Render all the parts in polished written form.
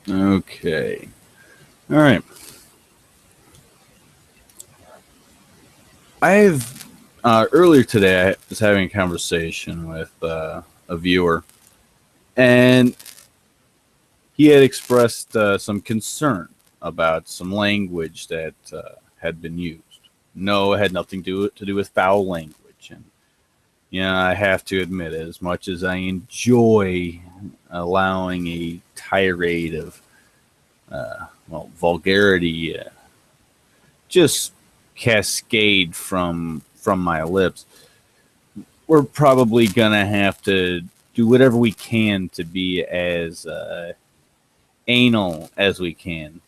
Okay. All right. I've earlier today I was having a conversation with a viewer, and he had expressed some concern about some language that had been used. No, it had nothing to do with foul language, and I have to admit, as much as I enjoy allowing a tirade of vulgarity, just cascade from my lips, we're probably gonna have to do whatever we can to be as anal as we can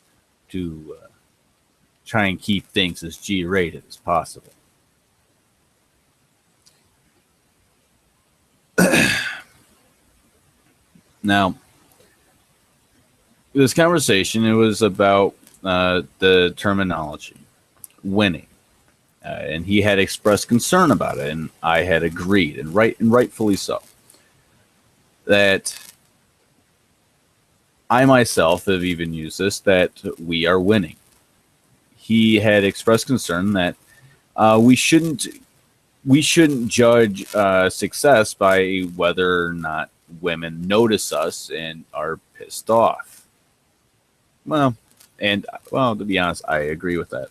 to try and keep things as G-rated as possible. Now, this conversation, it was about the terminology winning, and he had expressed concern about it, and I had agreed, and rightfully so, that I myself have even used this, that we are winning. He had expressed concern that we shouldn't judge success by whether or not women notice us and are pissed off. Well, to be honest, I agree with that.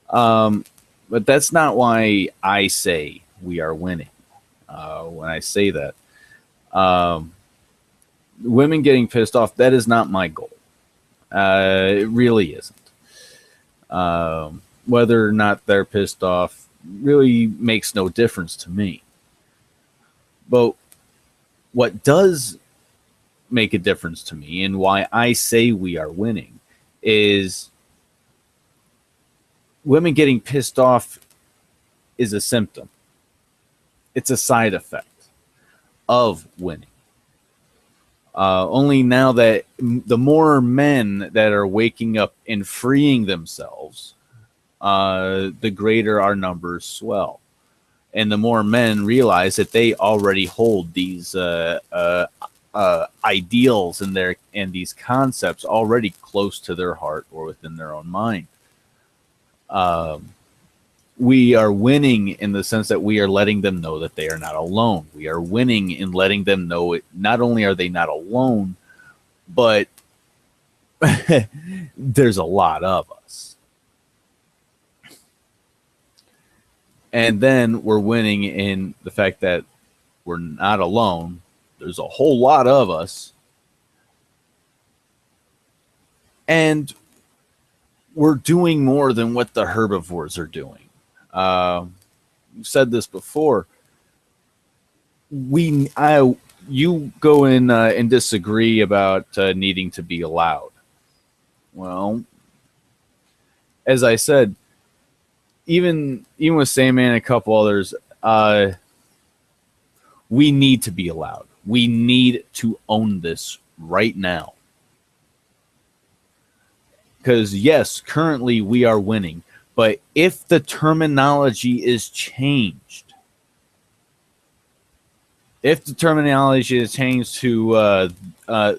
But that's not why I say we are winning. When I say that, women getting pissed off, that is not my goal. It really isn't. Whether or not they're pissed off really makes no difference to me. But what does make a difference to me, and why I say we are winning, is women getting pissed off is a symptom. It's a side effect of winning. Only now that the more men that are waking up and freeing themselves, the greater our numbers swell. And the more men realize that they already hold these ideals and these concepts already close to their heart or within their own mind. We are winning in the sense that we are letting them know that they are not alone. We are winning in letting them know not only are they not alone, but there's a lot of us. And then we're winning in the fact that we're not alone. There's a whole lot of us. And we're doing more than what the herbivores are doing. You've said this before. You go in and disagree about needing to be allowed. Well, as I said, even with Sandman and a couple others, we need to be allowed. We need to own this right now. Because yes, currently we are winning. But if the terminology is changed, to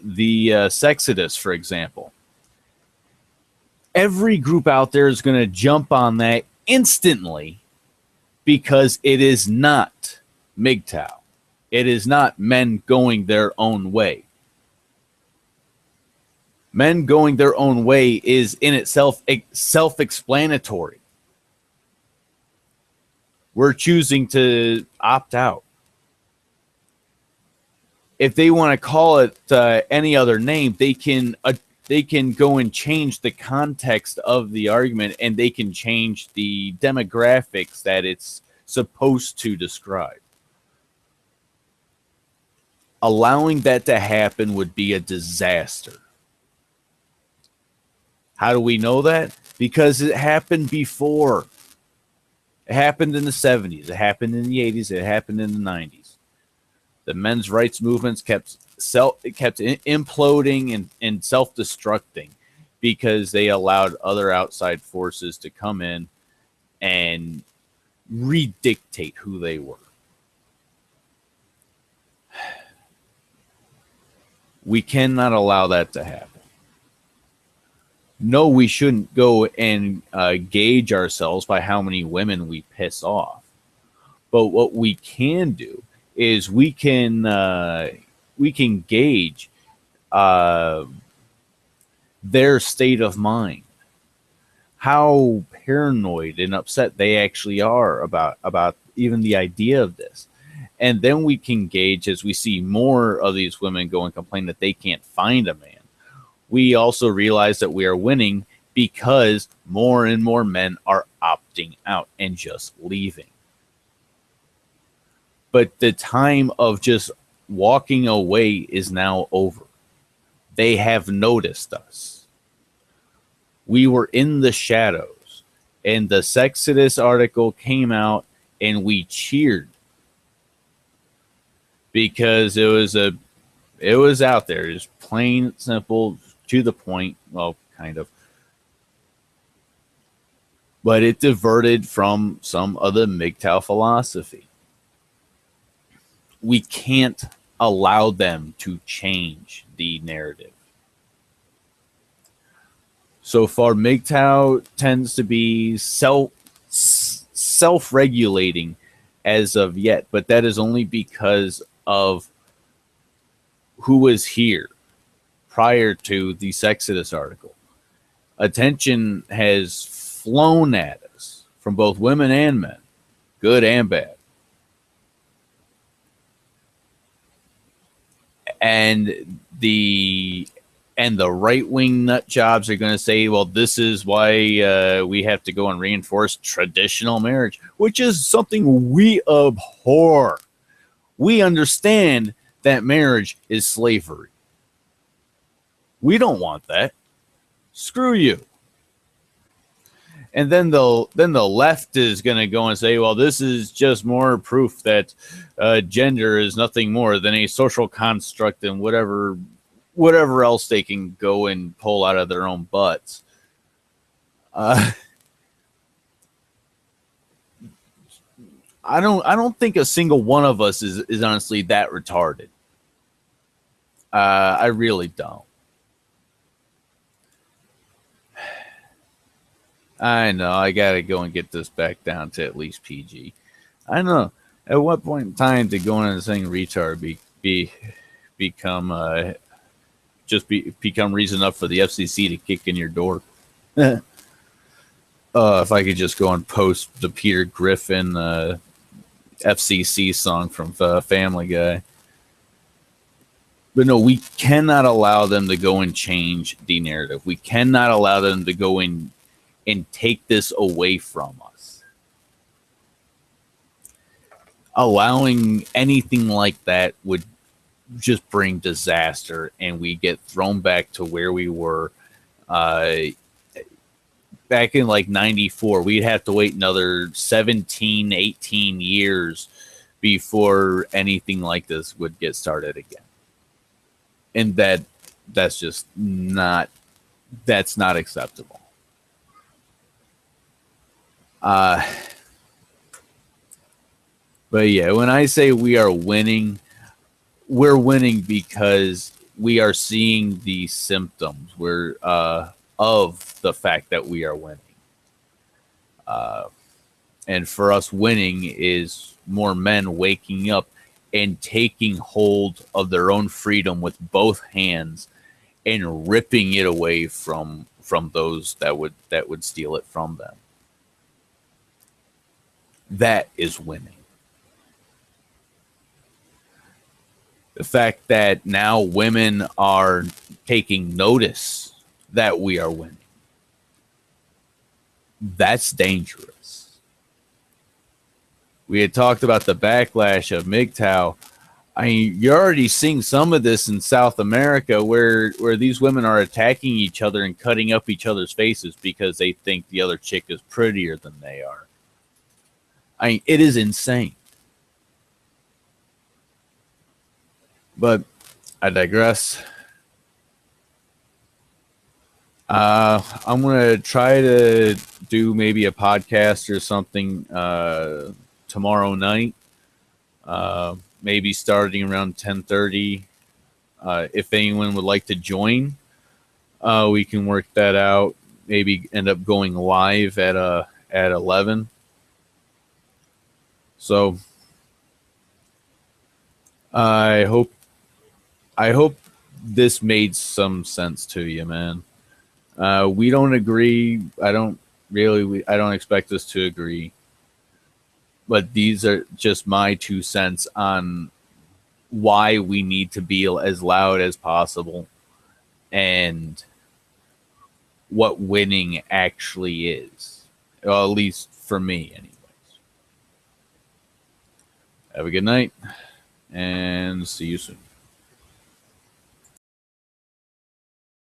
the Sexodus, for example, every group out there is going to jump on that instantly because it is not MGTOW. It is not men going their own way. Men going their own way is in itself self-explanatory. We're choosing to opt out. If they want to call it any other name, they can go and change the context of the argument, and they can change the demographics that it's supposed to describe. Allowing that to happen would be a disaster. How do we know that? Because it happened before. It happened in the 70s. It happened in the 80s. It happened in the 90s. The men's rights movements kept imploding and self-destructing because they allowed other outside forces to come in and redictate who they were. We cannot allow that to happen. No, we shouldn't go and gauge ourselves by how many women we piss off. But what we can do is we can gauge uh, their state of mind, how paranoid and upset they actually are about even the idea of this. And then we can gauge, as we see more of these women go and complain that they can't find a man. We also realize that we are winning because more and more men are opting out and just leaving. But the time of just walking away is now over. They have noticed us. We were in the shadows, and the Sexodus article came out, and we cheered because it was out there, just plain, simple, to the point. Well, kind of, but it diverted from some of the MGTOW philosophy. We can't allow them to change the narrative. So far, MGTOW tends to be self-regulating as of yet, but that is only because of who was here prior to the Sexodus article. Attention has flown at us from both women and men, good and bad. And the right-wing nut jobs are going to say, well, this is why we have to go and reinforce traditional marriage, which is something we abhor. We understand that marriage is slavery. We don't want that. Screw you. And then the left is going to go and say, well, this is just more proof that gender is nothing more than a social construct and whatever else they can go and pull out of their own butts. I don't think a single one of us is honestly that retarded. I really don't. I know I gotta go and get this back down to at least PG. I know at what point in time did going and saying retard become become reason enough for the FCC to kick in your door? If I could just go and post the Peter Griffin FCC song from Family Guy. But no, we cannot allow them to go and change the narrative. We cannot allow them to go in and take this away from us. Allowing anything like that would just bring disaster, and we get thrown back to where we were back in like 94. We'd have to wait another 17, 18 years before anything like this would get started again. And that's just not acceptable. But yeah, when I say we are winning, we're winning because we are seeing the symptoms of the fact that we are winning. And for us, winning is more men waking up and taking hold of their own freedom with both hands and ripping it away from those that would steal it from them. That is winning. The fact that now women are taking notice that we are winning, that's dangerous. We had talked about the backlash of MGTOW. I mean, you're already seeing some of this in South America where these women are attacking each other and cutting up each other's faces because they think the other chick is prettier than they are. I mean, it is insane. But I digress. I'm going to try to do maybe a podcast or something tomorrow night. Maybe starting around 10:30. If anyone would like to join, We can work that out. Maybe end up going live at 11. So I hope I hope this made some sense to you, man. We don't agree. I don't expect us to agree. But these are just my 2 cents on why we need to be as loud as possible and what winning actually is. Well, at least for me, anyways. Have a good night and see you soon.